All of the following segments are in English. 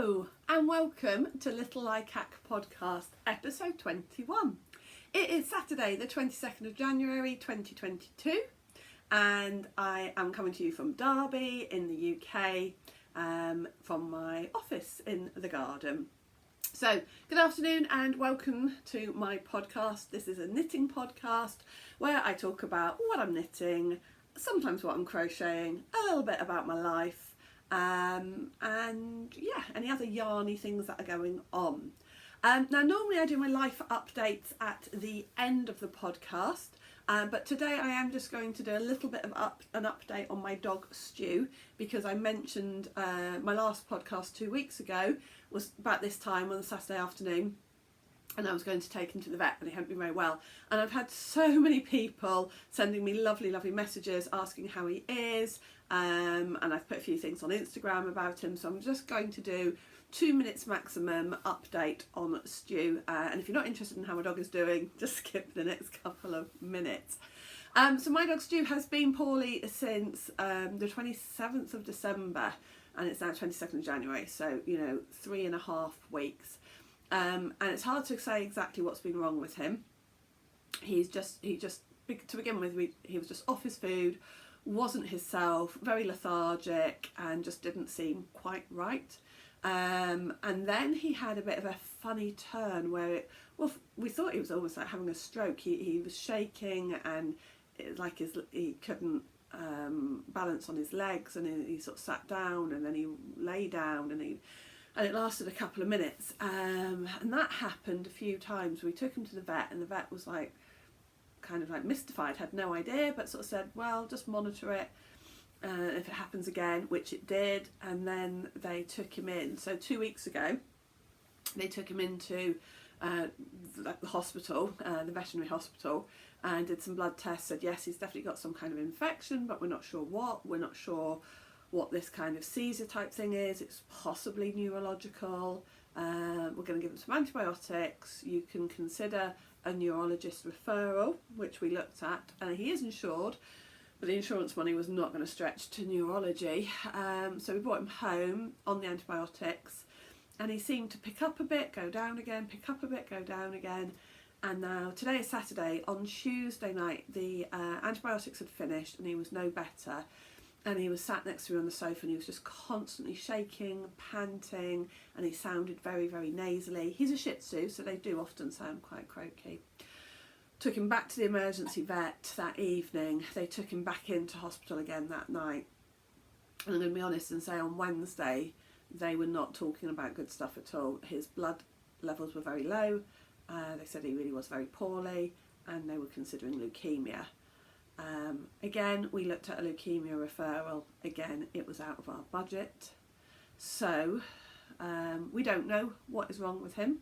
Hello and welcome to Little Likac podcast episode 21. It is Saturday the 22nd of January 2022 and I am coming to you from Derby in the UK from my office in the garden. So good afternoon and welcome to my podcast. This is a knitting podcast where I talk about what I'm knitting, sometimes what I'm crocheting, a little bit about my life, and yeah, any other yarny things that are going on. Now normally I do my life updates at the end of the podcast, but today I am just going to do a little bit of an update on my dog Stu, because I mentioned my last podcast 2 weeks ago was about this time on the Saturday afternoon, and I was going to take him to the vet, but he hadn't been very well. And I've had so many people sending me lovely messages asking how he is, and I've put a few things on Instagram about him, so I'm just going to do 2 minutes maximum update on Stu, and if you're not interested in how my dog is doing, just skip the next couple of minutes. So my dog Stu has been poorly since the 27th of December, and it's now 22nd of January, so 3.5 weeks. And it's hard to say exactly what's been wrong with him. He just to begin with, he was just off his food, wasn't himself, very lethargic, and just didn't seem quite right. And then he had a bit of a funny turn where we thought he was almost like having a stroke. He was shaking, and he couldn't balance on his legs, and he sort of sat down, and then he lay down, and it lasted a couple of minutes, and that happened a few times. We took him to the vet, and the vet was kind of mystified, had no idea, but sort of said, well, just monitor it, if it happens again, which it did. And then they took him in. So 2 weeks ago they took him into the hospital, the veterinary hospital, and did some blood tests. Said yes, he's definitely got some kind of infection, but we're not sure what this kind of seizure type thing is. It's possibly neurological. We're going to give him some antibiotics. You can consider a neurologist referral, which we looked at, and he is insured, but the insurance money was not going to stretch to neurology. So we brought him home on the antibiotics, and he seemed to pick up a bit, go down again, pick up a bit, go down again. And now today is Saturday. On Tuesday night the antibiotics had finished and he was no better. And he was sat next to me on the sofa, and he was just constantly shaking, panting, and he sounded very nasally. He's a Shih Tzu, so they do often sound quite croaky. Took him back to the emergency vet that evening. They took him back into hospital again that night. And I'm going to be honest and say on Wednesday, they were not talking about good stuff at all. His blood levels were very low. They said he really was very poorly, and they were considering leukemia. Again, we looked at a leukemia referral. Again, it was out of our budget. So we don't know what is wrong with him.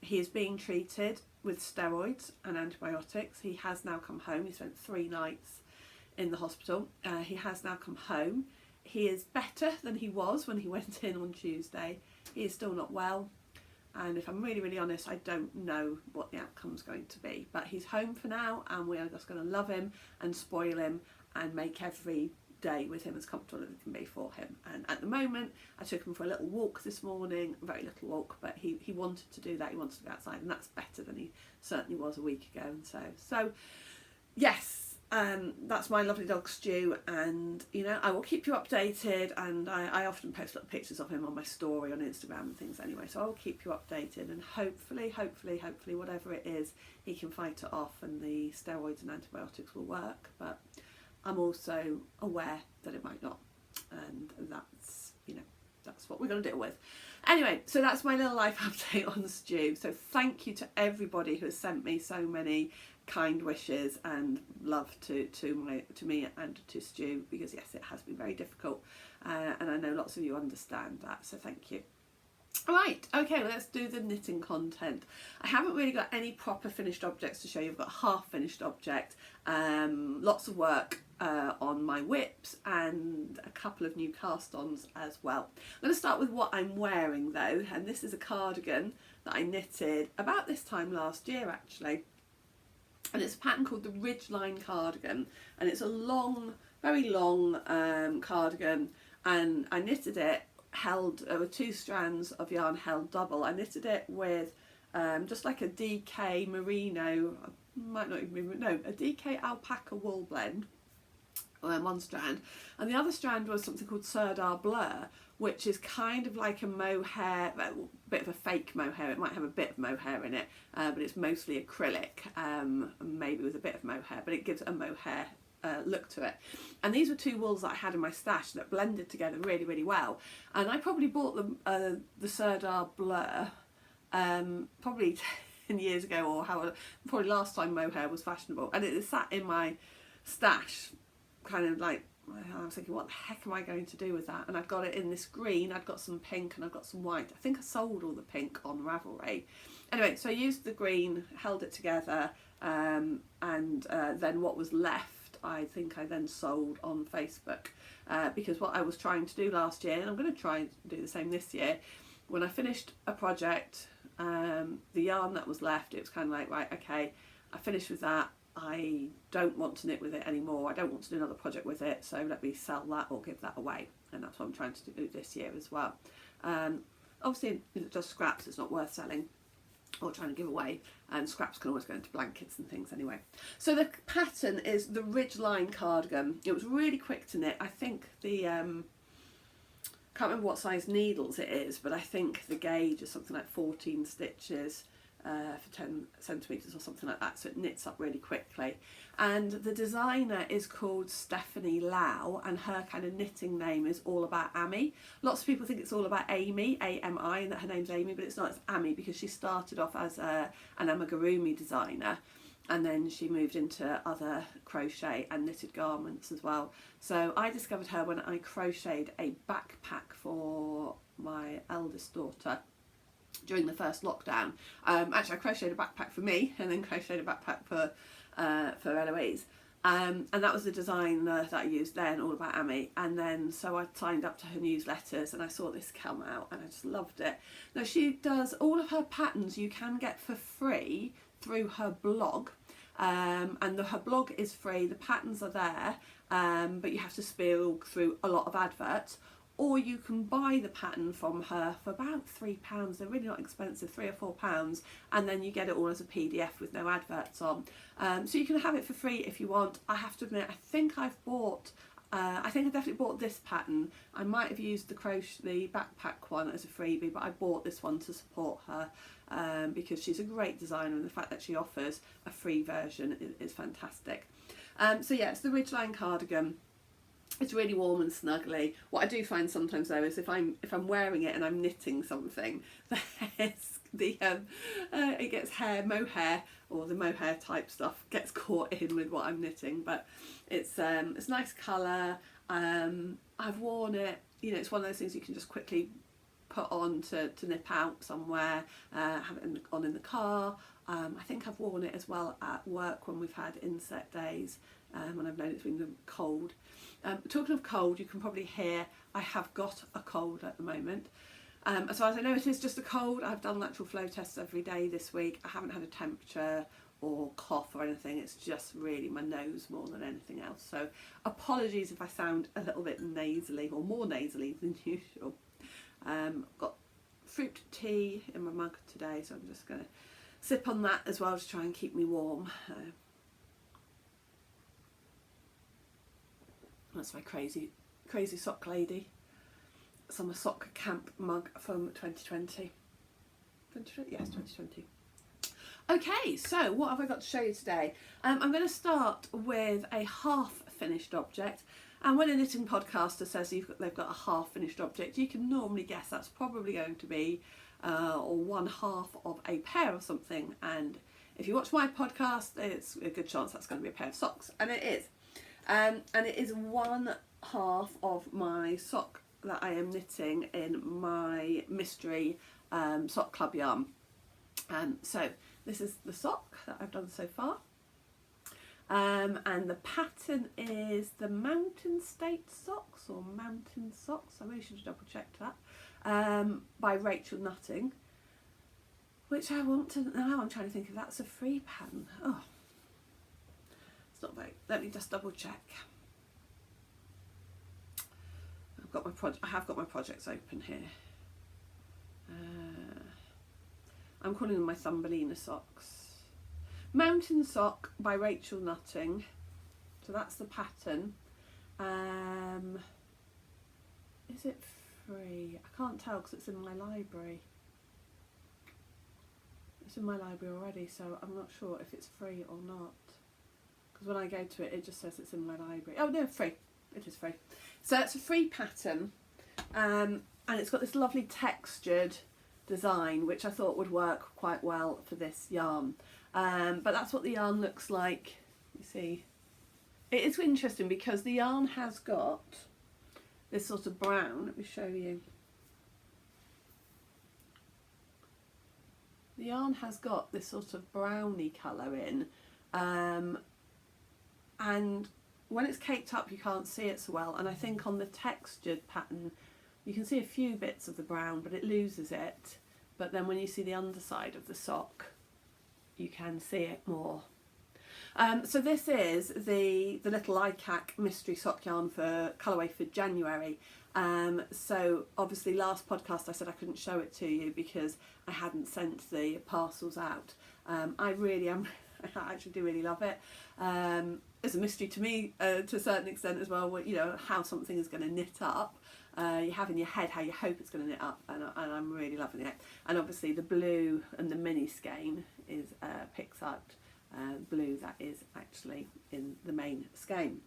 He is being treated with steroids and antibiotics. He has now come home. He spent 3 nights in the hospital. He has now come home. He is better than he was when he went in on Tuesday. He is still not well. And if I'm really honest, I don't know what the outcome's going to be. But he's home for now, and we are just going to love him and spoil him and make every day with him as comfortable as it can be for him. And at the moment, I took him for a little walk this morning, a very little walk, but he wanted to do that. He wanted to go outside, and that's better than he certainly was a week ago. And so yes. That's my lovely dog Stu, and I will keep you updated, and I often post little pictures of him on my story on Instagram and things anyway, so I will keep you updated, and hopefully whatever it is, he can fight it off and the steroids and antibiotics will work. But I'm also aware that it might not, and that's what we're going to deal with. Anyway, so that's my little life update on Stu. So thank you to everybody who has sent me so many kind wishes and love to me and to Stu, because yes, it has been very difficult, and I know lots of you understand that, so thank you. Right, okay, let's do the knitting content. I haven't really got any proper finished objects to show you. I've got a half finished object, lots of work on my whips, and a couple of new cast-ons as well. I'm going to start with what I'm wearing though, and this is a cardigan that I knitted about this time last year actually. And it's a pattern called the Ridgeline cardigan, and it's a long, very long cardigan, and I knitted it held with 2 strands of yarn held double. I knitted it with just like a DK merino, might not even be, no, a DK alpaca wool blend, one strand, and the other strand was something called Suri Blur, which is kind of like a mohair, a bit of a fake mohair. It might have a bit of mohair in it, but it's mostly acrylic, maybe with a bit of mohair, but it gives a mohair look to it. And these were 2 wools that I had in my stash that blended together really, really well. And I probably bought them, the Suri Blur, probably 10 years ago, or probably last time mohair was fashionable, and it sat in my stash, kind of like, I was thinking, what the heck am I going to do with that? And I've got it in this green, I've got some pink, and I've got some white. I think I sold all the pink on Ravelry. Anyway, so I used the green, held it together, and then what was left, I think I then sold on Facebook, because what I was trying to do last year, and I'm going to try and do the same this year, when I finished a project, the yarn that was left, it was kind of like, right, okay, I finished with that. I don't want to knit with it anymore. I don't want to do another project with it, so let me sell that or give that away. And that's what I'm trying to do this year as well. Obviously, just scraps, it's not worth selling or trying to give away, and scraps can always go into blankets and things anyway. So the pattern is the Ridgeline cardigan. It was really quick to knit. I think the can't remember what size needles it is, but I think the gauge is something like 14 stitches for 10 centimetres or something like that, so it knits up really quickly. And the designer is called Stephanie Lau, and her kind of knitting name is All About Amy. Lots of people think it's all about Amy, A-M-I, and that her name's Amy, but it's not, it's Amy, because she started off as an amigurumi designer, and then she moved into other crochet and knitted garments as well. So I discovered her when I crocheted a backpack for my eldest daughter during the first lockdown. Actually, I crocheted a backpack for me, and then crocheted a backpack for Eloise. And that was the design that I used then, All About Amy. And then so I signed up to her newsletters, and I saw this come out, and I just loved it. Now, she does all of her patterns you can get for free through her blog. And her blog is free, the patterns are there, but you have to spill through a lot of adverts. Or you can buy the pattern from her for about £3. They're really not expensive, £3 or £4, and then you get it all as a PDF with no adverts on. So you can have it for free if you want. I have to admit, I think I've bought, I think I definitely bought this pattern. I might have used the backpack one as a freebie, but I bought this one to support her because she's a great designer, and the fact that she offers a free version is fantastic. So yeah, it's the Ridgeline cardigan. It's really warm and snuggly. What I do find sometimes though is if I'm wearing it and I'm knitting something, it gets mohair, or the mohair type stuff gets caught in with what I'm knitting. But it's nice colour. I've worn it. You know, it's one of those things you can just quickly put on to nip out somewhere. Have it on in the car. I think I've worn it as well at work when we've had inset days, when I've known it's been cold. Talking of cold, you can probably hear I have got a cold at the moment. As far as I know, it is just a cold. I've done lateral flow tests every day this week. I haven't had a temperature or cough or anything. It's just really my nose more than anything else. So apologies if I sound a little bit nasally, or more nasally than usual. I've got fruit tea in my mug today, so I'm just going to sip on that as well to try and keep me warm. That's my crazy sock lady. It's on my sock camp mug from 2020. Yes, 2020. Okay, so what have I got to show you today? I'm going to start with a half finished object. And when a knitting podcaster says they've got a half finished object, you can normally guess that's probably going to be one half of a pair of something. And if you watch my podcast, it's a good chance that's going to be a pair of socks, and it is. And it is one half of my sock that I am knitting in my mystery sock club yarn. So this is the sock that I've done so far. And the pattern is the Mountain State Socks, or Mountain Socks, I really should have double checked that, by Rachel Nutting, which I want to, now I'm trying to think if that's a free pattern. Oh, it's not very, let me just double check. I've I have got my projects open here. I'm calling them my Thumbelina socks. Mountain Sock by Rachel Nutting. So that's the pattern. Is it free? I can't tell because it's in my library. It's in my library already, so I'm not sure if it's free or not. Because when I go to it, it just says it's in my library. Oh no, free. It is free. So it's a free pattern, and it's got this lovely textured design, which I thought would work quite well for this yarn. But that's what the yarn looks like. You see, it is interesting because the yarn has got this sort of brown. Let me show you. The yarn has got this sort of browny colour in, and when it's caked up you can't see it so well, and I think on the textured pattern you can see a few bits of the brown but it loses it, but then when you see the underside of the sock you can see it more. So this is the little Likac mystery sock yarn for colourway for January. So obviously last podcast I said I couldn't show it to you because I hadn't sent the parcels out. I actually do really love it. It's a mystery to me to a certain extent as well, you know, how something is going to knit up. You have in your head how you hope it's going to knit up, and I'm really loving it. And obviously the blue and the mini skein is picked up. Blue that is actually in the main skein.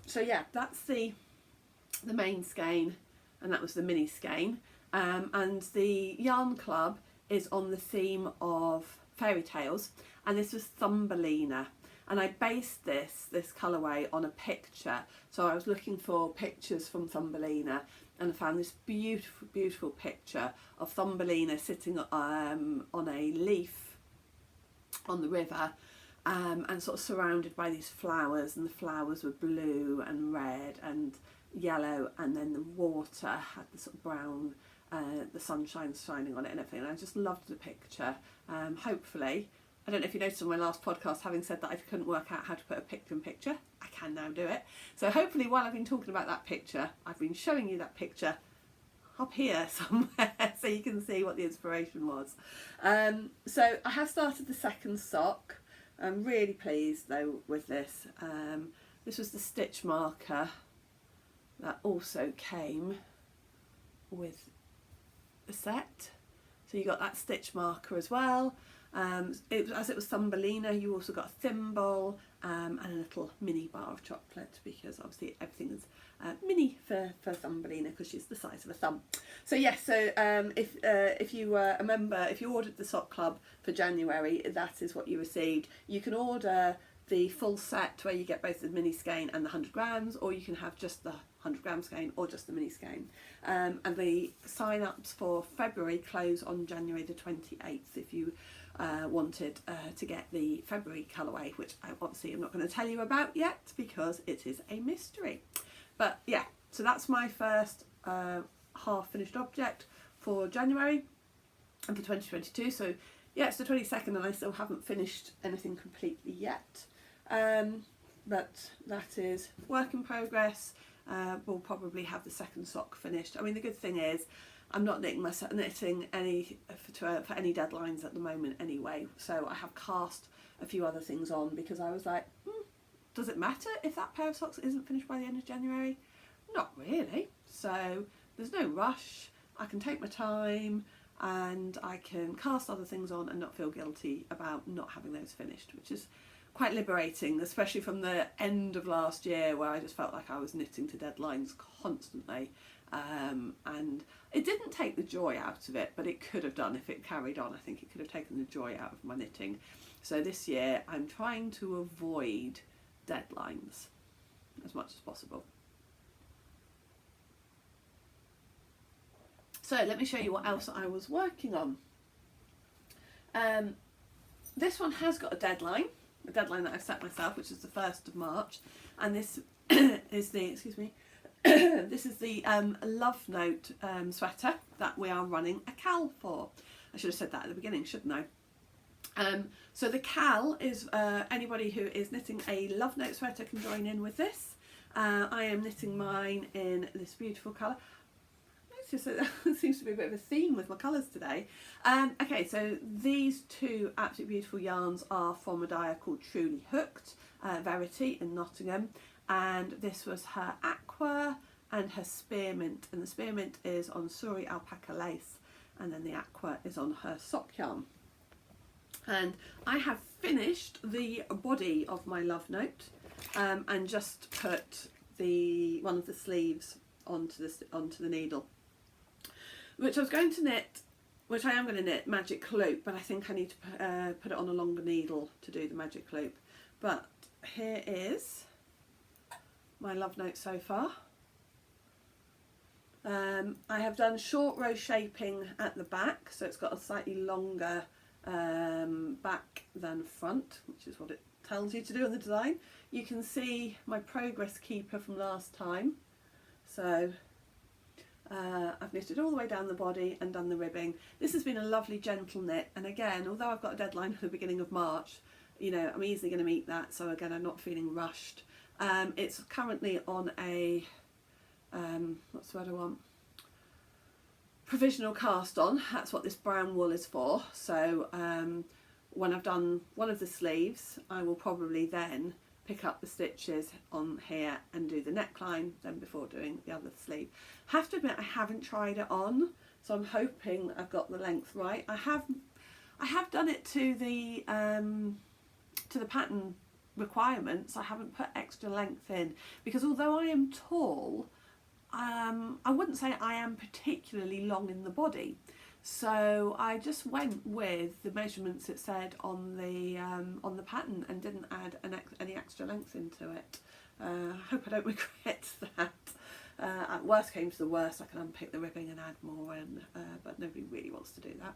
So yeah, that's the main skein, and that was the mini skein. And the yarn club is on the theme of fairy tales, and this was Thumbelina, and I based this colourway on a picture. So I was looking for pictures from Thumbelina, and I found this beautiful picture of Thumbelina sitting on a leaf on the river, and sort of surrounded by these flowers, and the flowers were blue and red and yellow, and then the water had the sort of brown, the sunshine shining on it and everything, and I just loved the picture. Hopefully, I don't know if you noticed on my last podcast, having said that I couldn't work out how to put a picture in picture, I can now do it. So hopefully while I've been talking about that picture, I've been showing you that picture up here somewhere so you can see what the inspiration was. So I have started the second sock. I'm really pleased though with this. This was the stitch marker that also came with the set. So you got that stitch marker as well. As it was Thumbelina, you also got a thimble and a little mini bar of chocolate, because obviously everything is mini for Thumbelina because she's the size of a thumb. So yes, so if you were a member, if you ordered the sock club for January, that is what you received. You can order the full set where you get both the mini skein and the 100 grams, or you can have just the 100 gram skein or just the mini skein. And the sign-ups for February close on January the 28th if you wanted to get the February colourway, which I obviously am not going to tell you about yet because it is a mystery. But yeah, so that's my first half finished object for January and for 2022. So yeah, it's the 22nd and I still haven't finished anything completely yet. But that is work in progress. We'll probably have the second sock finished. I mean, the good thing is I'm not knitting any for any deadlines at the moment anyway. So I have cast a few other things on because I was like, does it matter if that pair of socks isn't finished by the end of January? Not really. So there's no rush. I can take my time and I can cast other things on and not feel guilty about not having those finished, which is quite liberating, especially from the end of last year where I just felt like I was knitting to deadlines constantly. And it didn't take the joy out of it, but it could have done if it carried on. I think it could have taken the joy out of my knitting. So this year I'm trying to avoid deadlines as much as possible. So let me show you what else I was working on. This one has got a deadline that I've set myself, which is the 1st of March, and this is the, this is the Love Note sweater that we are running a KAL for. I should have said that at the beginning, shouldn't I? So the KAL is anybody who is knitting a Love Note sweater can join in with this. I am knitting mine in this beautiful colour. There seems to be a bit of a theme with my colours today. Okay, so these two absolutely beautiful yarns are from a dyer called Truly Hooked, Verity in Nottingham, and this was her Aqua and her Spearmint, and the Spearmint is on Suri Alpaca lace, and then the Aqua is on her sock yarn. And I have finished the body of my Love Note and just put one of the sleeves onto the needle, which I was going to knit, which I am going to knit magic loop, but I think I need to put it on a longer needle to do the magic loop. But here is my Love Note so far. I have done short row shaping at the back, so it's got a slightly longer back than front, which is what it tells you to do on the design. You can see my progress keeper from last time, so I've knitted all the way down the body and done the ribbing. This has been a lovely gentle knit, and again, although I've got a deadline at the beginning of March, you know, I'm easily going to meet that, so again, I'm not feeling rushed. It's currently on a what's the word I want? Provisional cast on. That's what this brown wool is for. So when I've done one of the sleeves, I will probably then pick up the stitches on here and do the neckline then before doing the other sleeve. Have to admit, I haven't tried it on, so I'm hoping I've got the length right. I have done it to the pattern requirements. I haven't put extra length in, because although I am tall, I wouldn't say I am particularly long in the body, so I just went with the measurements it said on the pattern and didn't add any extra length into it. I hope I don't regret that. At worst came to the worst, I can unpick the ribbing and add more in, but nobody really wants to do that.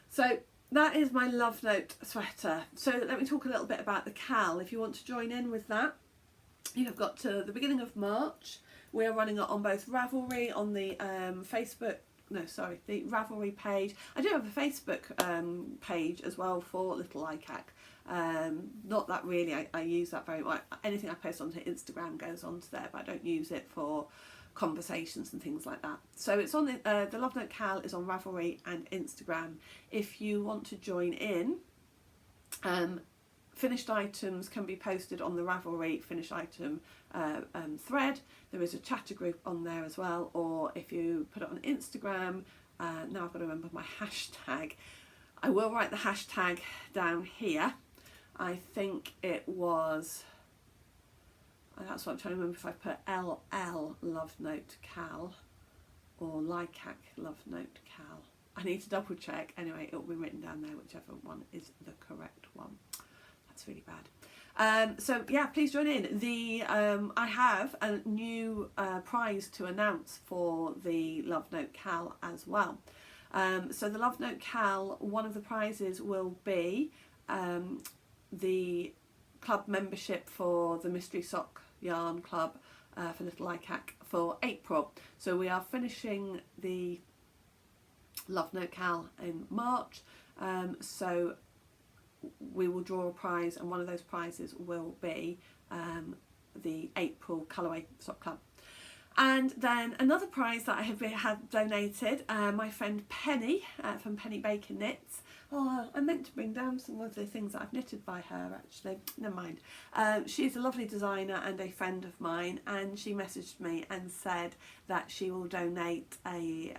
So that is my Love Note sweater. So let me talk a little bit about the KAL. If you want to join in with that, you have got to the beginning of March. We are running it on both Ravelry, on the the Ravelry page. I do have a Facebook page as well for Little Likac. Not that really I use that very much. Anything I post onto Instagram goes onto there, but I don't use it for conversations and things like that. So it's on the Love Note KAL is on Ravelry and Instagram. If you want to join in, finished items can be posted on the Ravelry finished item thread. There is a chatter group on there as well, or if you put it on Instagram, now I've got to remember my hashtag. I will write the hashtag down here. I think it was, that's what I'm trying to remember, if I put LL Love Note KAL or Likac Love Note KAL. I need to double check. Anyway, it will be written down there, whichever one is the correct one. That's really bad. So yeah, please join in. I have a new prize to announce for the Love Note KAL as well. So the Love Note KAL, one of the prizes will be the club membership for the Mystery Sock Yarn Club for Little Likac for April. So we are finishing the Love Note KAL in March. So we will draw a prize, and one of those prizes will be the April Colourway Sock Club. And then another prize that I have had donated, my friend Penny from Penny Baker Knits. Oh, I meant to bring down some of the things that I've knitted by her actually, never mind. She's a lovely designer and a friend of mine, and she messaged me and said that she will donate a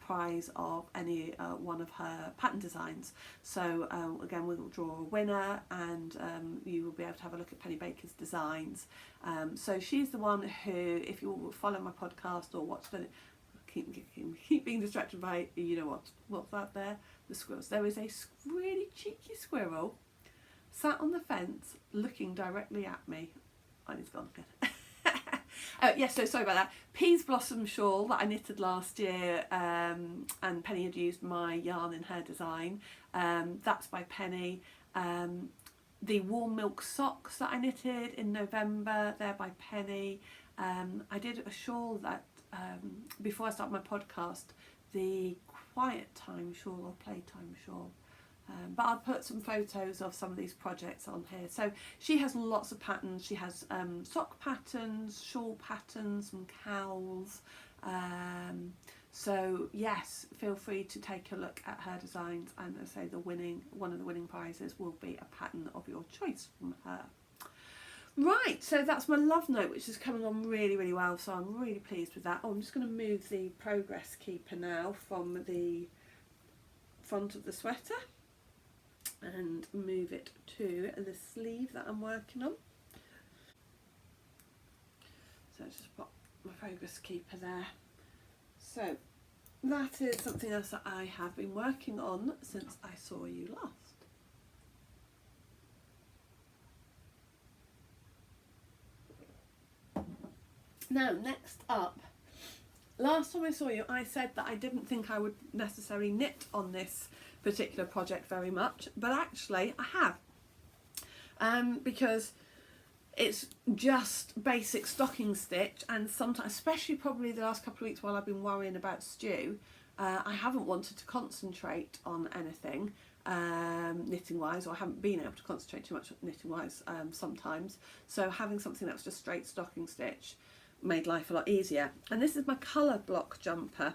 prize of any one of her pattern designs. So again, we will draw a winner, and you will be able to have a look at Penny Baker's designs. So she's the one who, if you follow my podcast or watch the, keep being distracted by, you know what's that there? The squirrels. There is a really cheeky squirrel sat on the fence looking directly at me. Oh, he's gone again. Yes, so sorry about that. Peas Blossom Shawl that I knitted last year, and Penny had used my yarn in her design. That's by Penny. The Warm Milk Socks that I knitted in November, they're by Penny. I did a shawl that, before I started my podcast, the Quiet Time Shawl or Playtime Shawl. But I'll put some photos of some of these projects on here. So she has lots of patterns. She has sock patterns, shawl patterns and cowls. So yes, feel free to take a look at her designs, and as I say, one of the winning prizes will be a pattern of your choice from her. Right, so that's my Love Note, which is coming on really, really well, so I'm really pleased with that. Oh, I'm just going to move the progress keeper now from the front of the sweater and move it to the sleeve that I'm working on. So just put my progress keeper there. So that is something else that I have been working on since I saw you last. Now, next up, last time I saw you, I said that I didn't think I would necessarily knit on this particular project very much, but actually I have, because it's just basic stocking stitch, and sometimes, especially probably the last couple of weeks while I've been worrying about stew, I haven't wanted to concentrate on anything knitting wise, or I haven't been able to concentrate too much knitting wise sometimes, so having something that was just straight stocking stitch made life a lot easier. And this is my colour block jumper,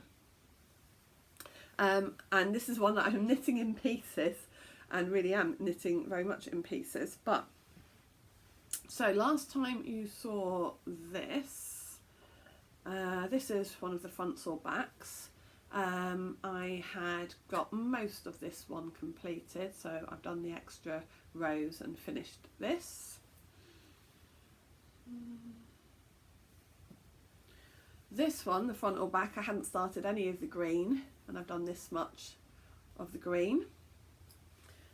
and this is one that I'm knitting in pieces, and really am knitting very much in pieces. But so last time you saw this, this is one of the fronts or backs. I had got most of this one completed, so I've done the extra rows and finished this. This one, the front or back, I hadn't started any of the green, and I've done this much of the green.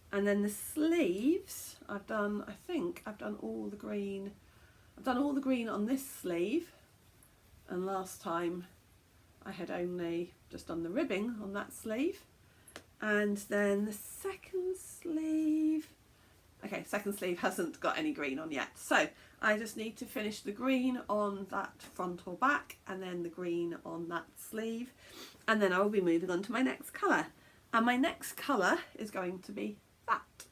And then the sleeves, I've done, I think I've done all the green. I've done all the green on this sleeve, and last time I had only just done the ribbing on that sleeve. And then the second sleeve, okay, second sleeve hasn't got any green on yet, so I just need to finish the green on that front or back, and then the green on that sleeve, and then I will be moving on to my next colour. And my next colour is going to be that.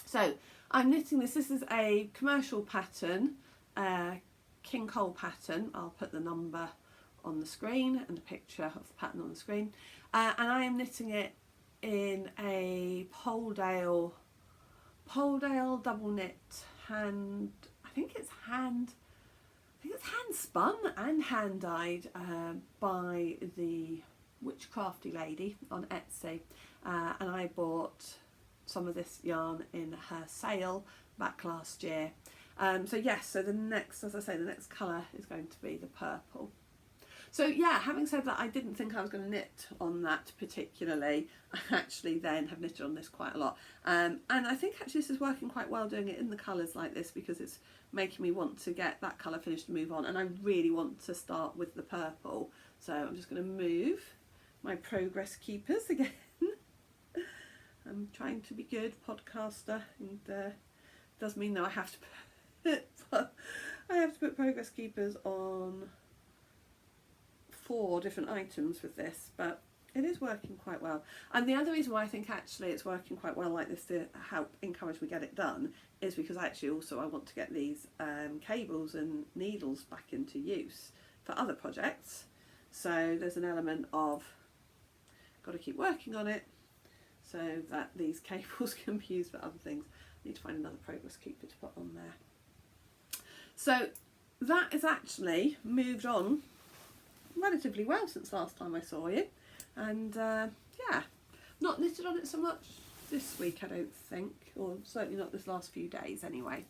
So I'm knitting this. This is a commercial pattern, King Cole pattern. I'll put the number on the screen and a picture of the pattern on the screen, and I am knitting it in a Poledale double knit hand. I think it's hand spun and hand dyed by the Witchcrafty lady on Etsy, and I bought some of this yarn in her sale back last year. So yes, so the next, as I say, the next colour is going to be the purple. So yeah, having said that, I didn't think I was going to knit on that particularly. I actually then have knitted on this quite a lot. And I think actually this is working quite well doing it in the colours like this, because it's making me want to get that colour finished and move on. And I really want to start with the purple. So I'm just going to move my progress keepers again. I'm trying to be good podcaster, and does mean that I have to put progress keepers on 4 different items with this, but it is working quite well. And the other reason why I think actually it's working quite well like this to help encourage me get it done is because actually also I want to get these cables and needles back into use for other projects. So there's an element of got to keep working on it so that these cables can be used for other things. I need to find another progress keeper to put on there. So that is actually moved on relatively well since last time I saw you, and yeah, not knitted on it so much this week I don't think, or certainly not this last few days anyway.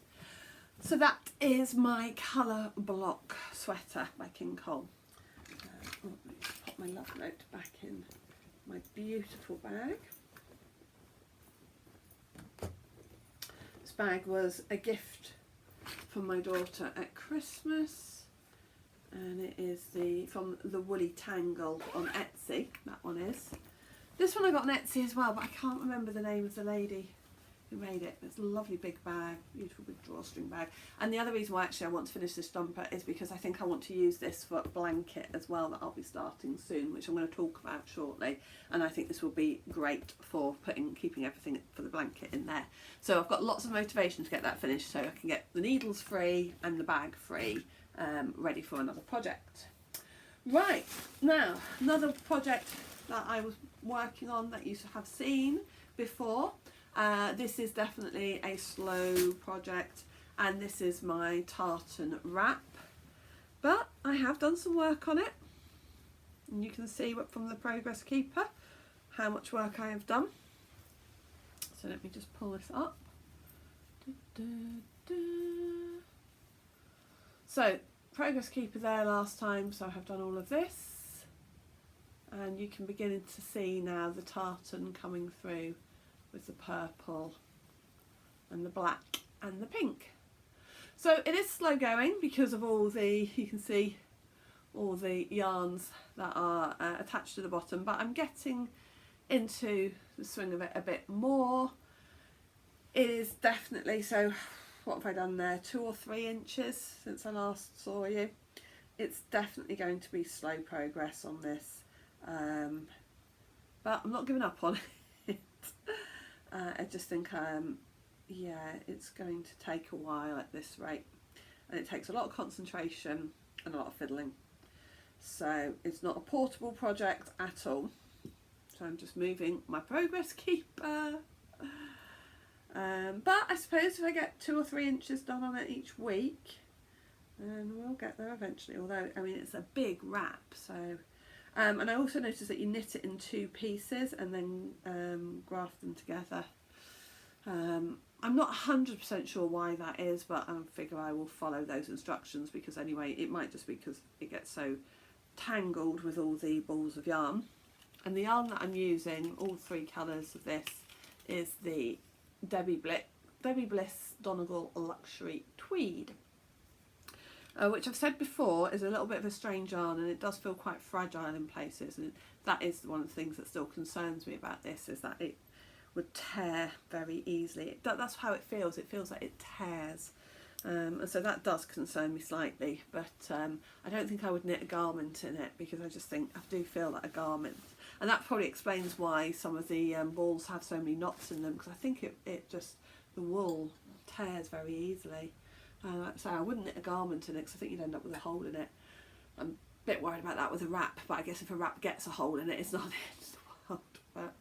So that is my colour block sweater by King Cole. Let me just pop my Love Note back in my beautiful bag. This bag was a gift from my daughter at Christmas, and it is from the Woolly Tangle on Etsy. That one is. This one I got on Etsy as well, but I can't remember the name of the lady who made it. It's a lovely big bag, beautiful big drawstring bag. And the other reason why actually I want to finish this jumper is because I think I want to use this for a blanket as well that I'll be starting soon, which I'm going to talk about shortly. And I think this will be great for keeping everything for the blanket in there. So I've got lots of motivation to get that finished so I can get the needles free and the bag free, ready for another project. Right, now another project that I was working on that you have seen before. This is definitely a slow project, and this is my tartan wrap, but I have done some work on it, and you can see from the progress keeper how much work I have done. So let me just pull this up. So progress keeper there last time, so I have done all of this, and you can begin to see now the tartan coming through with the purple and the black and the pink. So it is slow going because of all the, you can see all the yarns that are attached to the bottom, but I'm getting into the swing of it a bit more. It is definitely, so what have I done there, 2 or 3 inches since I last saw you. It's definitely going to be slow progress on this, but I'm not giving up on it. I just think, yeah, it's going to take a while at this rate, and it takes a lot of concentration and a lot of fiddling. So it's not a portable project at all. So I'm just moving my progress keeper. But I suppose if I get 2 or 3 inches done on it each week, then we'll get there eventually. Although, I mean, it's a big wrap, so. And I also noticed that you knit it in 2 pieces and then graft them together. I'm not 100% sure why that is, but I figure I will follow those instructions, because anyway, it might just be because it gets so tangled with all the balls of yarn. And the yarn that I'm using, all 3 colours of this, is the Debbie Bliss Donegal Luxury Tweed. Which I've said before is a little bit of a strange yarn, and it does feel quite fragile in places, and that is one of the things that still concerns me about this, is that it would tear very easily. That's how it feels like it tears, and so that does concern me slightly, but I don't think I would knit a garment in it, because I just think I do feel like a garment, and that probably explains why some of the balls have so many knots in them, because I think it just, the wool tears very easily. So I wouldn't knit a garment in it, because I think you'd end up with a hole in it. I'm a bit worried about that with a wrap, but I guess if a wrap gets a hole in it, it's not the end of the world. But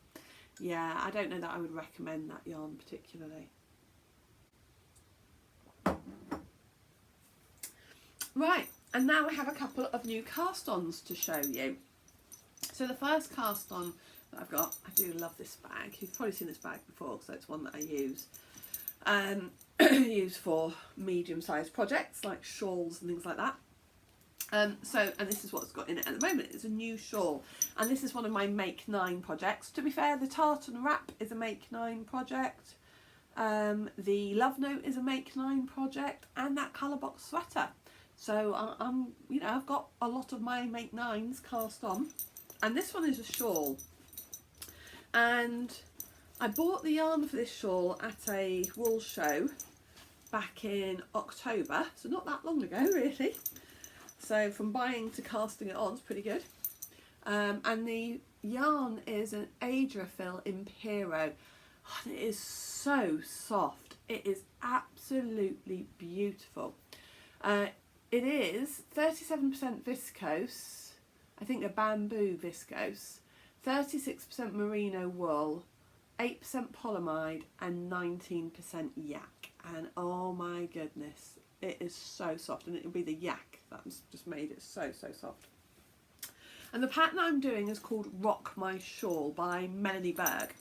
yeah, I don't know that I would recommend that yarn particularly. Right, and now I have a couple of new cast-ons to show you. So the first cast-on that I've got, I do love this bag. You've probably seen this bag before, so it's one that I use. Use for medium-sized projects like shawls and things like that. And this is what it's got in it at the moment. It's a new shawl, and this is one of my Make 9 projects. To be fair, the tartan wrap is a Make 9 project. The Love Note is a Make 9 project, and that colour box sweater. So you know, I've got a lot of my Make 9s cast on, and this one is a shawl. And I bought the yarn for this shawl at a wool show back in October, so not that long ago really. So from buying to casting it on is pretty good. And the yarn is an Adrafil Impero. Oh, it is so soft. It is absolutely beautiful. It is 37% viscose, I think a bamboo viscose, 36% merino wool, 8% polyamide and 19% yak, and oh my goodness, it is so soft, and it'll be the yak that's just made it so soft. And the pattern I'm doing is called Rock My Shawl by Melanie Berg,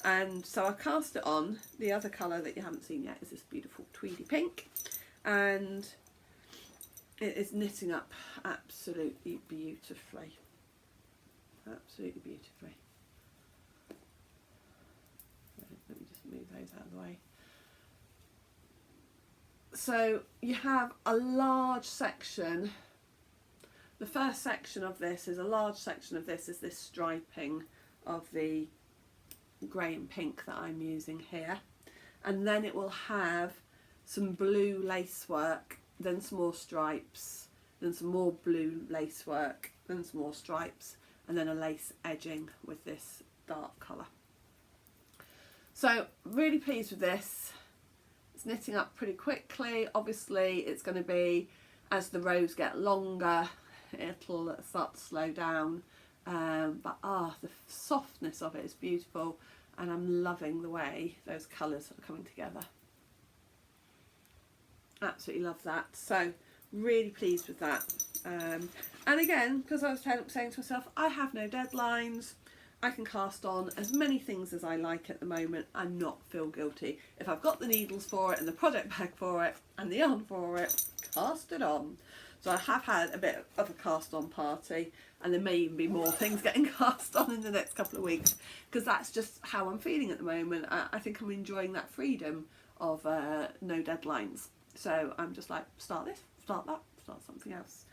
and so I cast it on. The other colour that you haven't seen yet is this beautiful tweedy pink, and it is knitting up absolutely beautifully, absolutely beautifully. Let me just move those out of the way. So you have a large section. The first section of this is a large section of this is this striping of the grey and pink that I'm using here, and then it will have some blue lace work, then some more stripes, then some more blue lace work, then some more stripes, and then a lace edging with this dark colour. So really pleased with this. It's knitting up pretty quickly. Obviously it's going to be, as the rows get longer, it'll start to slow down, but the softness of it is beautiful, and I'm loving the way those colours are coming together. Absolutely love that. So really pleased with that. And again, because I was saying to myself, I have no deadlines, I can cast on as many things as I like at the moment and not feel guilty. If I've got the needles for it and the project bag for it and the yarn for it, cast it on. So I have had a bit of a cast on party, and there may even be more things getting cast on in the next couple of weeks, because that's just how I'm feeling at the moment. I think I'm enjoying that freedom of no deadlines. So I'm just like, start this, start that, start something else.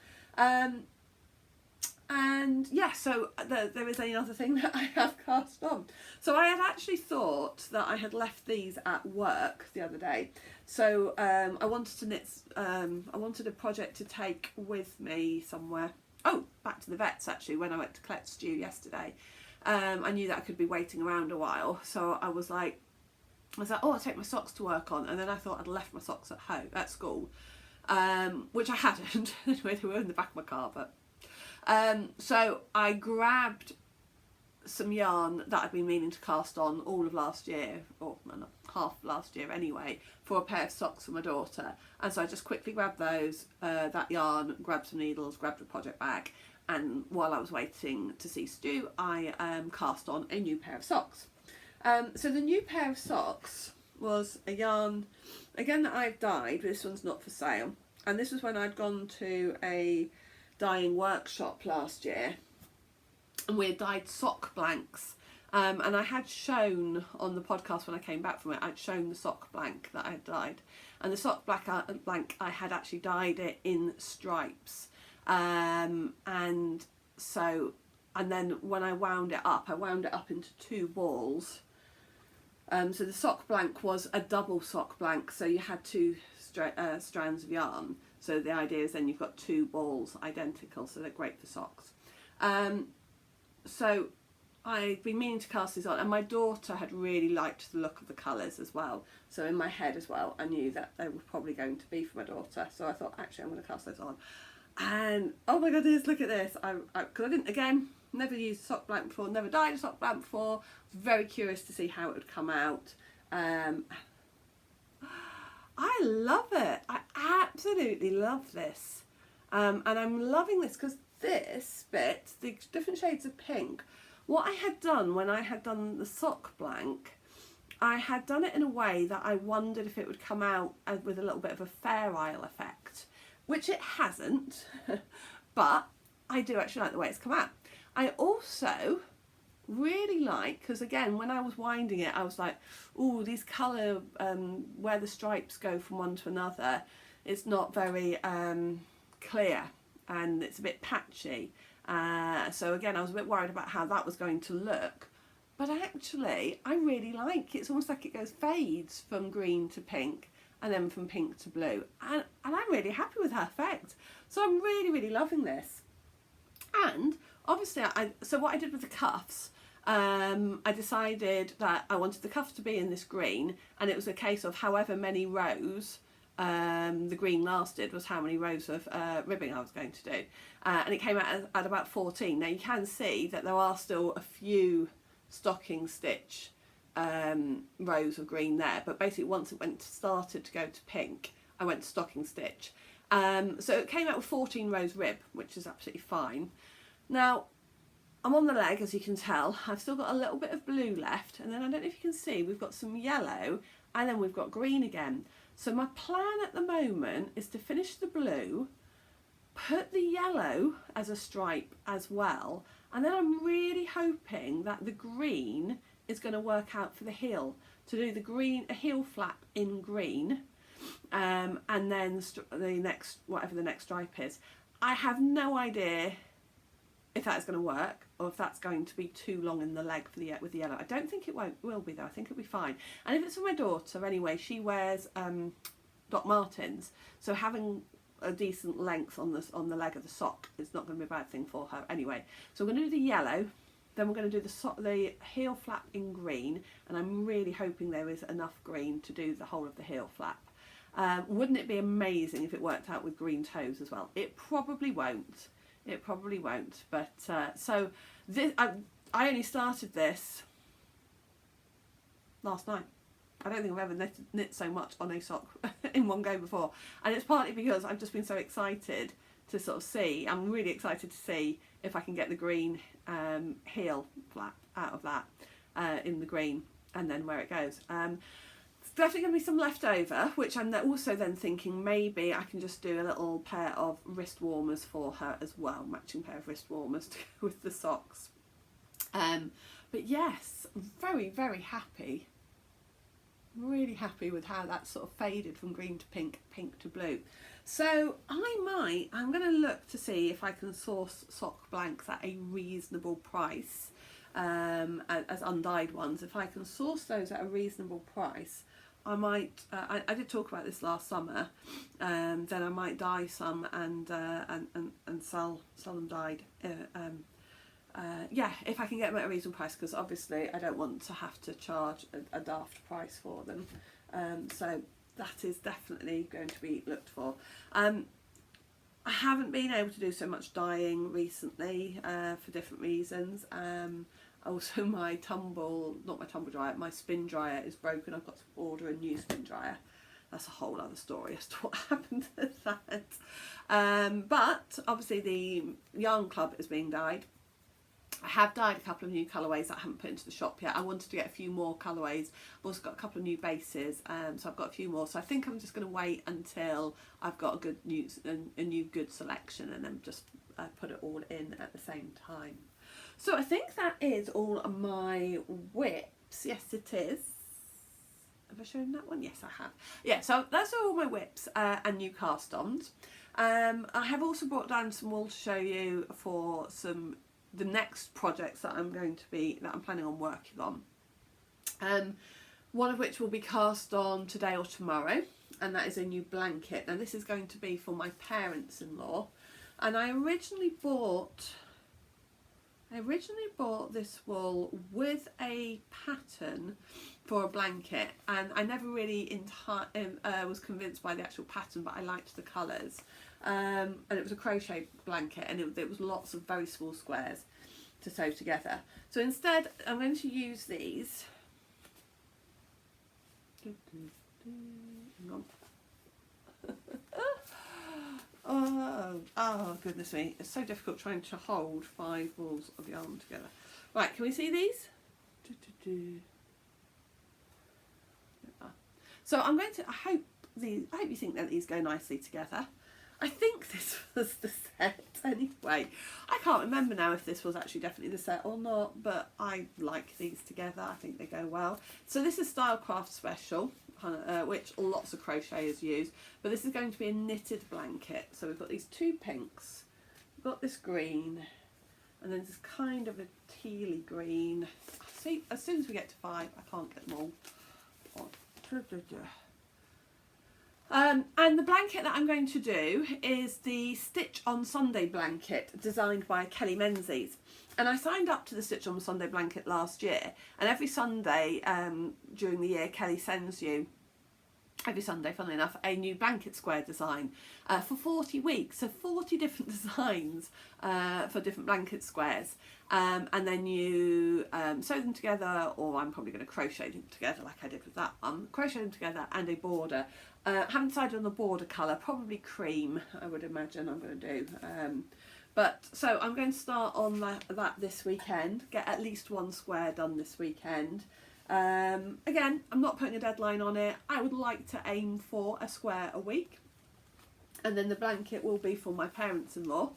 And yeah, so there is another thing that I have cast on. So I had actually thought that I had left these at work the other day. So I wanted to knit, I wanted a project to take with me somewhere. Oh, back to the vets actually, when I went to collect Stu yesterday. I knew that I could be waiting around a while. So I was like, oh, I'll take my socks to work on. And then I thought I'd left my socks at home, at school, which I hadn't. Anyway, they were in the back of my car, but so I grabbed some yarn that I'd been meaning to cast on all of last year, or half last year anyway, for a pair of socks for my daughter. And so I just quickly grabbed those, that yarn, grabbed some needles, grabbed a project bag, and while I was waiting to see Stu, I cast on a new pair of socks. So the new pair of socks was a yarn, again, that I've dyed, but this one's not for sale. And this was when I'd gone to a dyeing workshop last year, and we had dyed sock blanks, and I had shown on the podcast when I came back from it, I'd shown the sock blank that I had dyed, and the sock blank I had actually dyed it in stripes, and then when I wound it up into two balls. So the sock blank was a double sock blank, so you had two strands of yarn. So the idea is then you've got two balls identical, so they're great for socks. So I'd been meaning to cast these on, and my daughter had really liked the look of the colours as well. So in my head as well, I knew that they were probably going to be for my daughter. So I thought, actually, I'm going to cast those on. And oh my goodness, look at this. Because I didn't, again, never used a sock blank before, never dyed a sock blank before. I was very curious to see how it would come out. I love it. I absolutely love this. And I'm loving this because this bit, the different shades of pink, what I had done when I had done the sock blank, I had done it in a way that I wondered if it would come out with a little bit of a Fair Isle effect, which it hasn't, but I do actually like the way it's come out. I also really like, because again, when I was winding it, I was like, oh, these colour, where the stripes go from one to another, it's not very clear, and it's a bit patchy. So again, I was a bit worried about how that was going to look, but actually I really like it. It's almost like it fades from green to pink and then from pink to blue, and I'm really happy with that effect. So I'm really loving this. And obviously so what I did with the cuffs, I decided that I wanted the cuffs to be in this green, and it was a case of however many rows the green lasted was how many rows of ribbing I was going to do, and it came out at about 14. Now you can see that there are still a few stocking stitch rows of green there, but basically once it started to go to pink, I went to stocking stitch. So it came out with 14 rows rib, which is absolutely fine. Now I'm on the leg, as you can tell. I've still got a little bit of blue left, and then I don't know if you can see, we've got some yellow, and then we've got green again. So my plan at the moment is to finish the blue, put the yellow as a stripe as well, and then I'm really hoping that the green is going to work out for the heel, to do the green, a heel flap in green, and then the next, whatever the next stripe is. I have no idea if that's going to work, or if that's going to be too long in the leg for the with the yellow. I don't think it will be though. I think it'll be fine. And if it's for my daughter anyway, she wears Doc Martens, so having a decent length on the leg of the sock is not going to be a bad thing for her anyway. So we're going to do the yellow, then we're going to do the heel flap in green, and I'm really hoping there is enough green to do the whole of the heel flap. Wouldn't it be amazing if it worked out with green toes as well? It probably won't. It probably won't. But so this, I only started this last night. I don't think I've ever knit so much on a sock in one go before, and it's partly because I've just been so excited to sort of see. I'm really excited to see if I can get the green heel flap out of that in the green, and then where it goes. There's definitely going to be some left over, which I'm also then thinking maybe I can just do a little pair of wrist warmers for her as well, matching pair of wrist warmers to go with the socks. But yes, very, very happy. Really happy with how that sort of faded from green to pink, pink to blue. So I'm going to look to see if I can source sock blanks at a reasonable price, as undyed ones. If I can source those at a reasonable price, I might, I did talk about this last summer, then I might dye some and sell them dyed. Yeah, if I can get them at a reasonable price, because obviously I don't want to have to charge a daft price for them. So that is definitely going to be looked for. I haven't been able to do so much dyeing recently for different reasons. Also my my spin dryer is broken. I've got to order a new spin dryer. That's a whole other story as to what happened to that. But obviously the yarn club is being dyed. I have dyed a couple of new colourways that I haven't put into the shop yet. I wanted to get a few more colourways. I've also got a couple of new bases, so I've got a few more. So I think I'm just going to wait until I've got a new good selection, and then just put it all in at the same time. So I think that is all of my whips. Yes, it is. Have I shown that one? Yes, I have. Yeah, so that's all my whips and new cast-ons. I have also brought down some wool to show you for the next projects that I'm planning on working on. One of which will be cast on today or tomorrow, and that is a new blanket. Now this is going to be for my parents-in-law, and I originally bought this wool with a pattern for a blanket, and I never really was convinced by the actual pattern, but I liked the colours. And it was a crochet blanket, and it was lots of very small squares to sew together. So instead I'm going to use these. Hang on. Oh goodness me, it's so difficult trying to hold 5 balls of yarn together. Right, can we see these? So I'm going to, I hope you think that these go nicely together. I think this was the set anyway. I can't remember now if this was actually definitely the set or not, but I like these together. I think they go well. So this is Stylecraft Special, which lots of crocheters use, but this is going to be a knitted blanket. So we've got these 2 pinks, we've got this green, and then this kind of a tealy green. See, as soon as we get to 5, I can't get them all. And the blanket that I'm going to do is the Stitch on Sunday blanket, designed by Kelly Menzies. And I signed up to the Stitch on Sunday blanket last year, and every Sunday during the year Kelly sends you, every Sunday funnily enough, a new blanket square design for 40 weeks, so 40 different designs for different blanket squares, and then you sew them together, or I'm probably going to crochet them together like I did with that one, crochet them together, and a border. Haven't decided on the border colour, probably cream I would imagine I'm going to do. But so I'm going to start on that this weekend, get at least 1 square done this weekend. Again, I'm not putting a deadline on it. I would like to aim for a square a week, and then the blanket will be for my parents-in-law.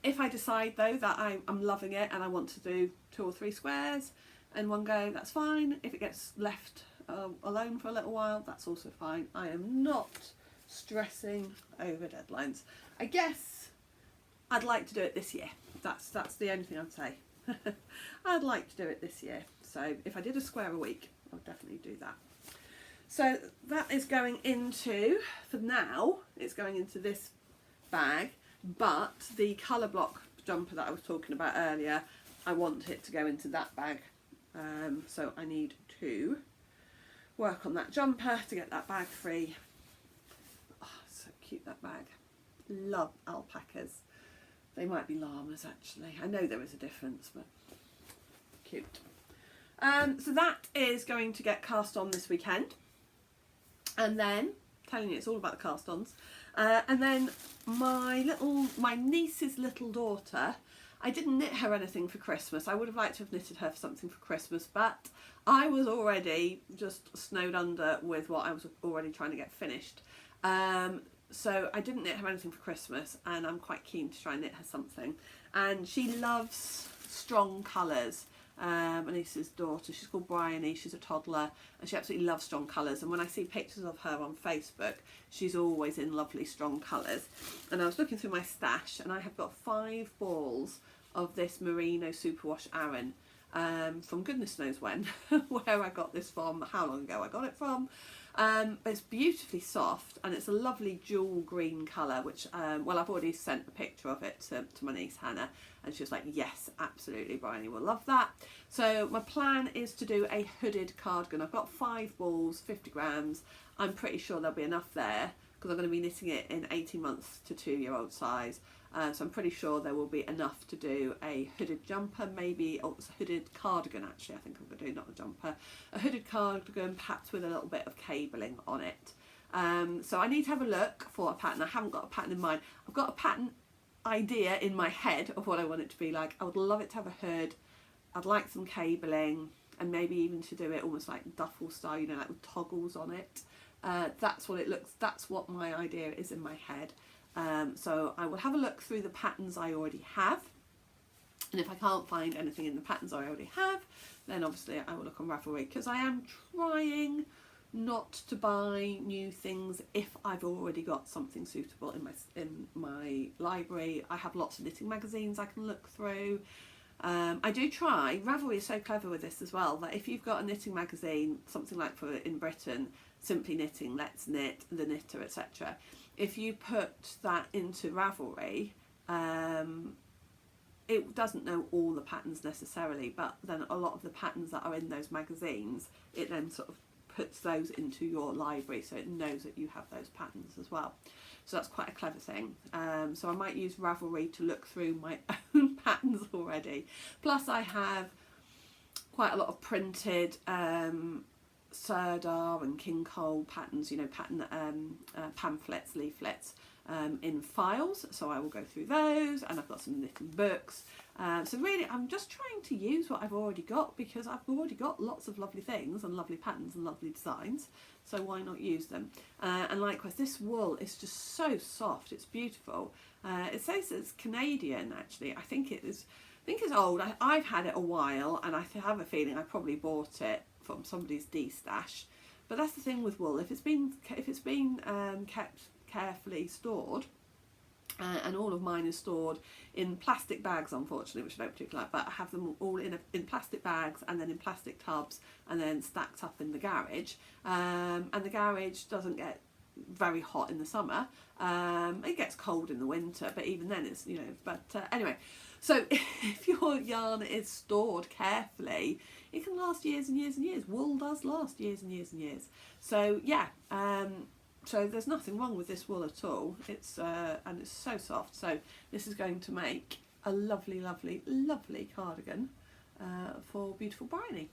If I decide though that I'm loving it and I want to do 2 or 3 squares in one go, that's fine. If it gets left alone for a little while, that's also fine. I am not stressing over deadlines. I guess I'd like to do it this year. That's the only thing I'd say. I'd like to do it this year. So if I did a square a week, I'll definitely do that. So that is going into, for now, it's going into this bag, but the colour block jumper that I was talking about earlier, I want it to go into that bag. So I need to work on that jumper to get that bag free. Oh, so cute, that bag. Love alpacas. They might be llamas actually. I know there is a difference, but cute. So that is going to get cast on this weekend. And then, telling you it's all about the cast-ons. And then my niece's little daughter, I didn't knit her anything for Christmas. I would have liked to have knitted her for something for Christmas, but I was already just snowed under with what I was already trying to get finished. So I didn't knit her anything for Christmas, and I'm quite keen to try and knit her something. And she loves strong colours. My niece's daughter, she's called Bryony, she's a toddler, and she absolutely loves strong colours. And when I see pictures of her on Facebook, she's always in lovely strong colours. And I was looking through my stash, and I have got 5 balls of this merino superwash Aran, from goodness knows when, where I got this from, how long ago I got it from. It's beautifully soft, and it's a lovely jewel green colour, which, well, I've already sent a picture of it to my niece Hannah, and she was like, yes, absolutely, Bryony will love that. So my plan is to do a hooded cardigan. I've got 5 balls, 50 grams. I'm pretty sure there'll be enough there, because I'm going to be knitting it in 18 months to 2-year-old size. So I'm pretty sure there will be enough to do a hooded jumper, maybe, oh, it's a hooded cardigan actually, I think I'm going to do, not a jumper. A hooded cardigan, perhaps with a little bit of cabling on it. So I need to have a look for a pattern. I haven't got a pattern in mind. I've got a pattern idea in my head of what I want it to be like. I would love it to have a hood. I'd like some cabling, and maybe even to do it almost like duffel style, you know, like with toggles on it. That's what it looks, that's what my idea is in my head. So I will have a look through the patterns I already have, and if I can't find anything in the patterns I already have, then obviously I will look on Ravelry, because I am trying not to buy new things if I've already got something suitable in my library. I have lots of knitting magazines I can look through. I do try, Ravelry is so clever with this as well, that if you've got a knitting magazine, something like for in Britain, Simply Knitting, Let's Knit, The Knitter, etc. If you put that into Ravelry, it doesn't know all the patterns necessarily, but then a lot of the patterns that are in those magazines, it then sort of puts those into your library, so it knows that you have those patterns as well. So that's quite a clever thing. So I might use Ravelry to look through my own patterns already. Plus I have quite a lot of printed Serdar and King Cole patterns, you know, pattern pamphlets, leaflets in files, so I will go through those, and I've got some knitting books. So really I'm just trying to use what I've already got, because I've already got lots of lovely things and lovely patterns and lovely designs, so why not use them? And likewise, this wool is just so soft, it's beautiful. It says it's Canadian actually. I think it's old. I've had it a while, and I have a feeling I probably bought it from somebody's de-stash. But that's the thing with wool, if it's been kept carefully stored, and all of mine is stored in plastic bags, unfortunately, which I don't particularly like, but I have them all in plastic bags, and then in plastic tubs, and then stacked up in the garage, and the garage doesn't get very hot in the summer. It gets cold in the winter, but even then it's, you know, but anyway, so if your yarn is stored carefully, it can last years and years and years. Wool does last years and years and years. So yeah, so there's nothing wrong with this wool at all. It's and it's so soft. So this is going to make a lovely, lovely, lovely cardigan for beautiful Bryony.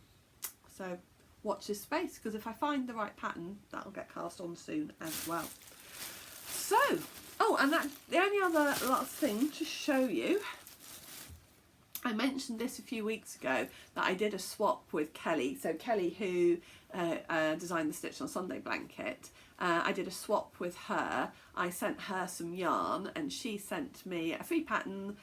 So watch this space, because if I find the right pattern, that'll get cast on soon as well. So, oh, and that the only other last thing to show you, I mentioned this a few weeks ago, that I did a swap with Kelly. So Kelly, who designed the Stitch on Sunday blanket, I did a swap with her. I sent her some yarn, and she sent me a free pattern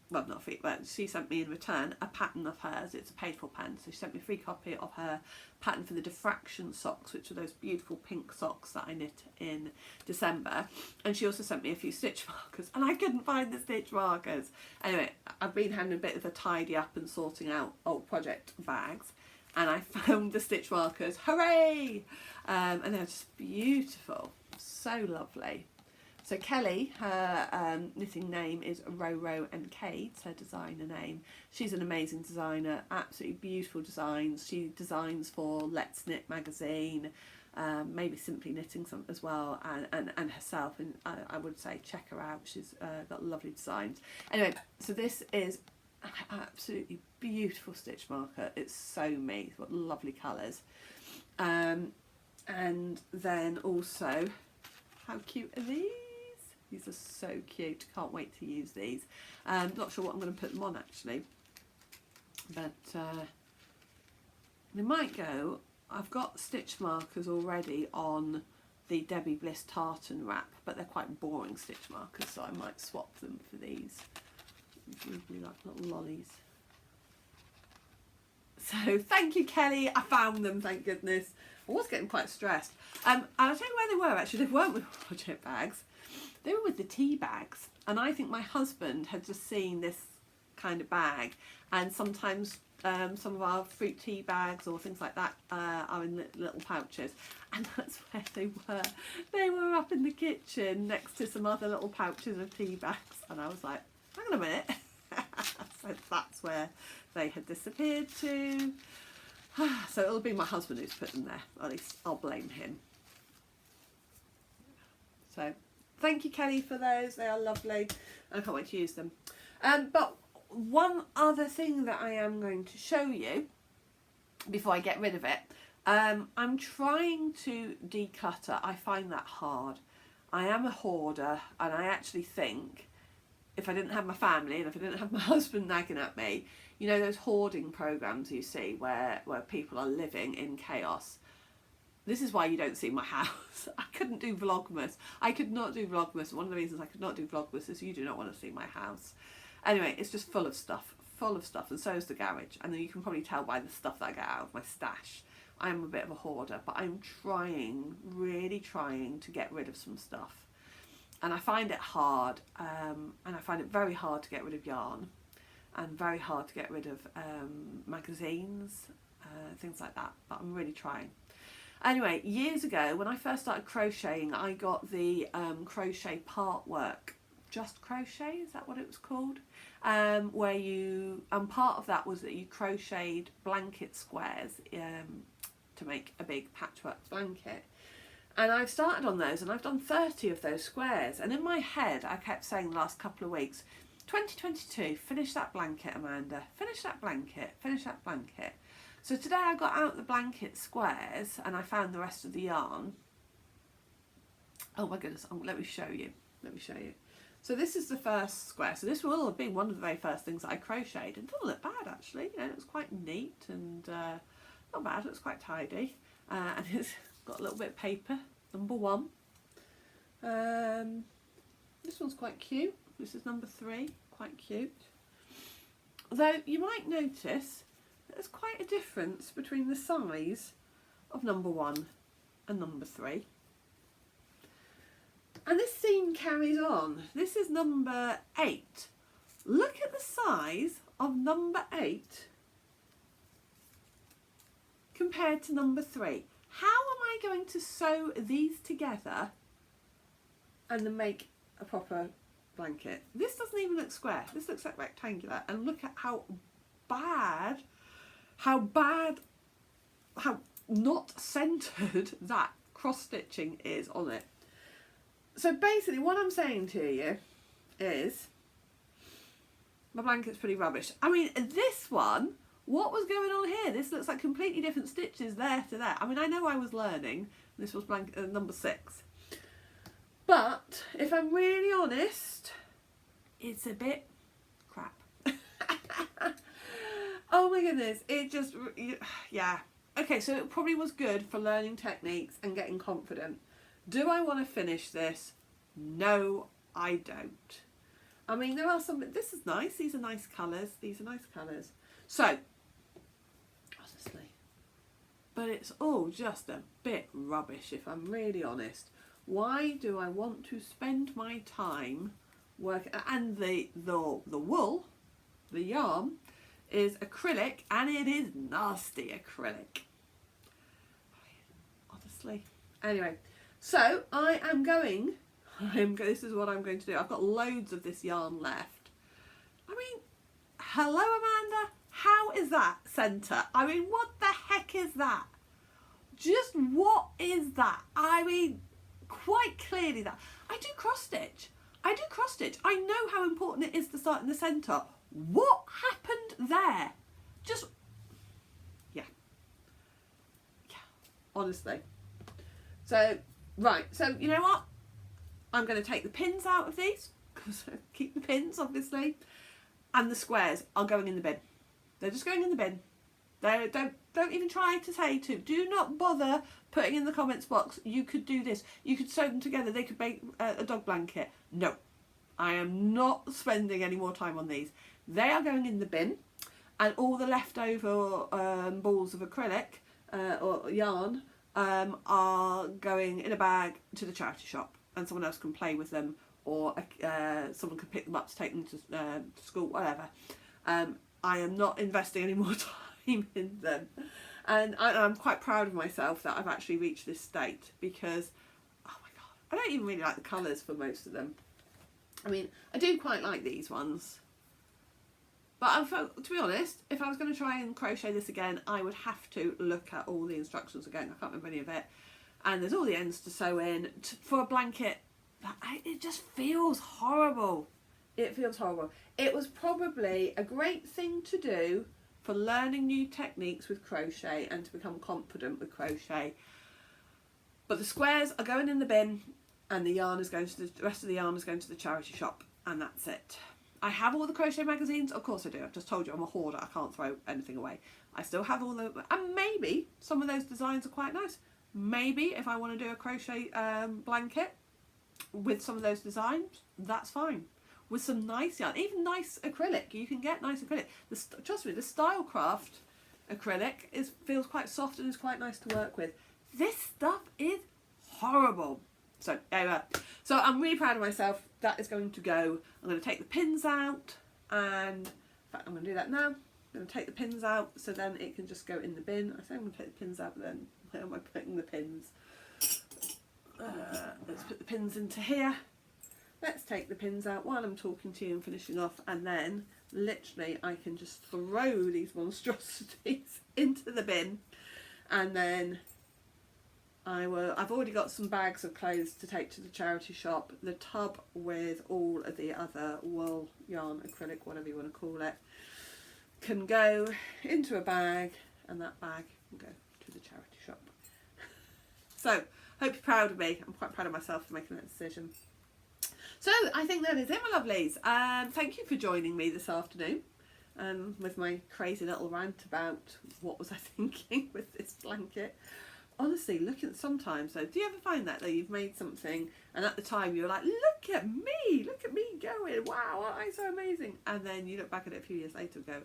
well, not free, but she sent me in return a pattern of hers. It's a paid for pattern, so she sent me a free copy of her pattern for the diffraction socks, which are those beautiful pink socks that I knit in December. And she also sent me a few stitch markers, and I couldn't find the stitch markers. Anyway, I've been having a bit of a tidy up and sorting out old project bags, and I found the stitch markers. Hooray! And they're just beautiful, so lovely. So Kelly, her knitting name is Roro and Kate's her designer name. She's an amazing designer, absolutely beautiful designs. She designs for Let's Knit magazine, maybe Simply Knitting some as well, and herself. And I would say check her out. She's got lovely designs. Anyway, so this is an absolutely beautiful stitch marker. It's so me. It's got lovely colours. And then also, how cute are these? These are so cute. Can't wait to use these. Not sure what I'm going to put them on actually, but they might go. I've got stitch markers already on the Debbie Bliss tartan wrap, but they're quite boring stitch markers, so I might swap them for these. Really like little lollies. So thank you, Kelly. I found them, thank goodness. I was getting quite stressed. And I'll tell you where they were actually. They weren't with project bags. They were with the tea bags, and I think my husband had just seen this kind of bag, and sometimes some of our fruit tea bags or things like that are in little pouches, and that's where they were. They were up in the kitchen next to some other little pouches of tea bags, and I was like, hang on a minute. So that's where they had disappeared to. So it'll be my husband who's put them there, at least I'll blame him. So thank you, Kelly, for those. They are lovely. I can't wait to use them. But one other thing that I am going to show you before I get rid of it, I'm trying to declutter. I find that hard. I am a hoarder, and I actually think if I didn't have my family and if I didn't have my husband nagging at me, you know those hoarding programs you see where people are living in chaos. This is why you don't see my house. I couldn't do Vlogmas. I could not do Vlogmas. One of the reasons I could not do Vlogmas is you do not want to see my house. Anyway, it's just full of stuff, and so is the garage. And then you can probably tell by the stuff that I get out of my stash. I am a bit of a hoarder, but I'm trying, really trying to get rid of some stuff. And I find it hard, and I find it very hard to get rid of yarn, and very hard to get rid of magazines, things like that, but I'm really trying. Anyway, years ago when I first started crocheting, I got the crochet part work. Just Crochet, is that what it was called? Where you, and part of that was that you crocheted blanket squares to make a big patchwork blanket. And I've started on those, and I've done 30 of those squares. And in my head, I kept saying the last couple of weeks, 2022, finish that blanket, Amanda. Finish that blanket, finish that blanket. So today I got out the blanket squares, and I found the rest of the yarn. Oh my goodness, let me show you. Let me show you. So this is the first square. So this will have been one of the very first things that I crocheted. It doesn't look bad actually. You know, it was quite neat and not bad. It was quite tidy, and it's got a little bit of paper. Number 1. This one's quite cute. This is number 3. Quite cute. Although you might notice there's quite a difference between the size of number 1 and number 3. And this seam carries on. This is number 8. Look at the size of number 8 compared to number 3. How am I going to sew these together and then make a proper blanket? This doesn't even look square. This looks like rectangular. And look at how not centered that cross stitching is on it. So basically what I'm saying to you is my blanket's pretty rubbish. I mean, this one, what was going on here? This looks like completely different stitches there to there. I mean, I know I was learning. This was blanket number 6. But if I'm really honest, it's a bit crap. Oh my goodness, it just, yeah. Okay, so it probably was good for learning techniques and getting confident. Do I want to finish this? No, I don't. I mean, there are some, this is nice, these are nice colours, these are nice colours. So, honestly, but it's all just a bit rubbish if I'm really honest. Why do I want to spend my time working, and the wool, the yarn, is acrylic, and it is nasty acrylic. Honestly. Anyway, so this is what I'm going to do. I've got loads of this yarn left. I mean, hello Amanda, how is that centre? I mean, what the heck is that? Just what is that? I mean, quite clearly that. I do cross stitch. I know how important it is to start in the centre. What happened there? Just, yeah, honestly. So, right, so you know what? I'm going to take the pins out of these, because I keep the pins, obviously, and the squares are going in the bin. They're just going in the bin. Don't even try to say to. Do not bother putting in the comments box, you could do this. You could sew them together. They could make a dog blanket. No, I am not spending any more time on these. They are going in the bin, and all the leftover balls of acrylic or yarn are going in a bag to the charity shop, and someone else can play with them, or someone can pick them up to take them to school, whatever. I am not investing any more time in them, and I'm quite proud of myself that I've actually reached this state, because oh my god, I don't even really like the colours for most of them. I mean, I do quite like these ones, but to be honest, if I was going to try and crochet this again, I would have to look at all the instructions again. I can't remember any of it, and there's all the ends to sew in. For a blanket, it just feels horrible. It feels horrible. It was probably a great thing to do for learning new techniques with crochet and to become confident with crochet. But the squares are going in the bin, and the yarn is going to the rest of the yarn is going to the charity shop, and that's it. I have all the crochet magazines, of course I do. I've just told you I'm a hoarder. I can't throw anything away. I still have all the, and maybe some of those designs are quite nice. Maybe if I want to do a crochet blanket with some of those designs, that's fine. With some nice yarn, even nice acrylic. You can get nice acrylic. Trust me, the Stylecraft acrylic feels quite soft and is quite nice to work with. This stuff is horrible. So anyway, so I'm really proud of myself. That is going to go. I'm going to take the pins out, and in fact I'm going to do that now. I'm going to take the pins out so then it can just go in the bin. I say I'm going to take the pins out, but then where am I putting the pins? Let's put the pins into here. Let's take the pins out while I'm talking to you and finishing off, and then literally I can just throw these monstrosities into the bin, and then I've already got some bags of clothes to take to the charity shop. The tub with all of the other wool, yarn, acrylic, whatever you want to call it, can go into a bag, and that bag can go to the charity shop. So, hope you're proud of me. I'm quite proud of myself for making that decision. So, I think that is it, my lovelies. Thank you for joining me this afternoon with my crazy little rant about what was I thinking with this blanket. Honestly, sometimes though, do you ever find that you've made something and at the time you're like, look at me going, wow, aren't I so amazing? And then you look back at it a few years later and go,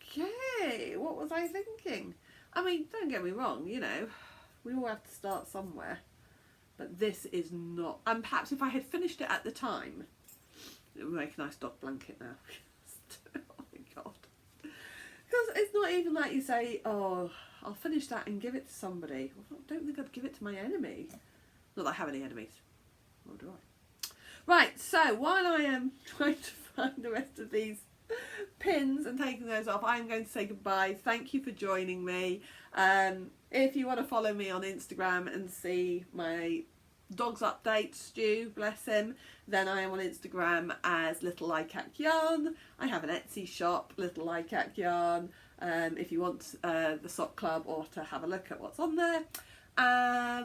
okay, what was I thinking? I mean, don't get me wrong, you know, we all have to start somewhere, but this is not, and perhaps if I had finished it at the time, it would make a nice dog blanket now. Oh my god. Because it's not even like you say, oh, I'll finish that and give it to somebody. Well, I don't think I'd give it to my enemy. Not that I have any enemies. Nor do I. Right, so while I am trying to find the rest of these pins and taking those off, I'm going to say goodbye. Thank you for joining me. If you want to follow me on Instagram and see my dog's update, Stu, bless him, then I am on Instagram as Little Likac Yarn. I have an Etsy shop, Little Likac Yarn. If you want the sock club or to have a look at what's on there.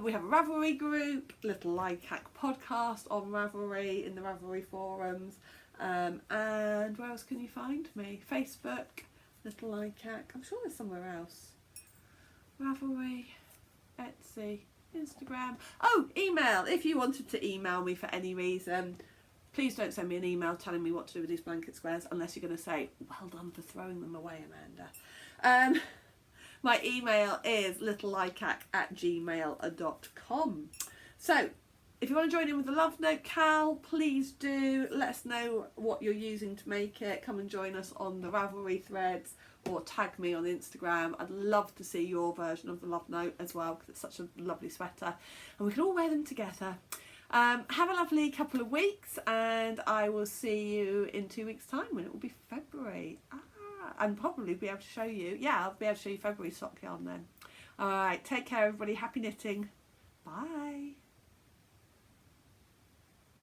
We have a Ravelry group, Little Likac podcast on Ravelry, in the Ravelry forums. And where else can you find me? Facebook, Little Likac. I'm sure there's somewhere else. Ravelry, Etsy, Instagram. Oh, email. If you wanted to email me for any reason, Please don't send me an email telling me what to do with these blanket squares unless you're going to say, well done for throwing them away, Amanda. My email is littlelikac@gmail.com. So, if you want to join in with the Love Note KAL, please do. Let us know what you're using to make it. Come and join us on the Ravelry threads or tag me on Instagram. I'd love to see your version of the Love Note as well because it's such a lovely sweater and we can all wear them together. Have a lovely couple of weeks and I will see you in 2 weeks' time when it will be February. And probably be able to show you, I'll be able to show you February sock yarn then. Alright, take care everybody, happy knitting, bye.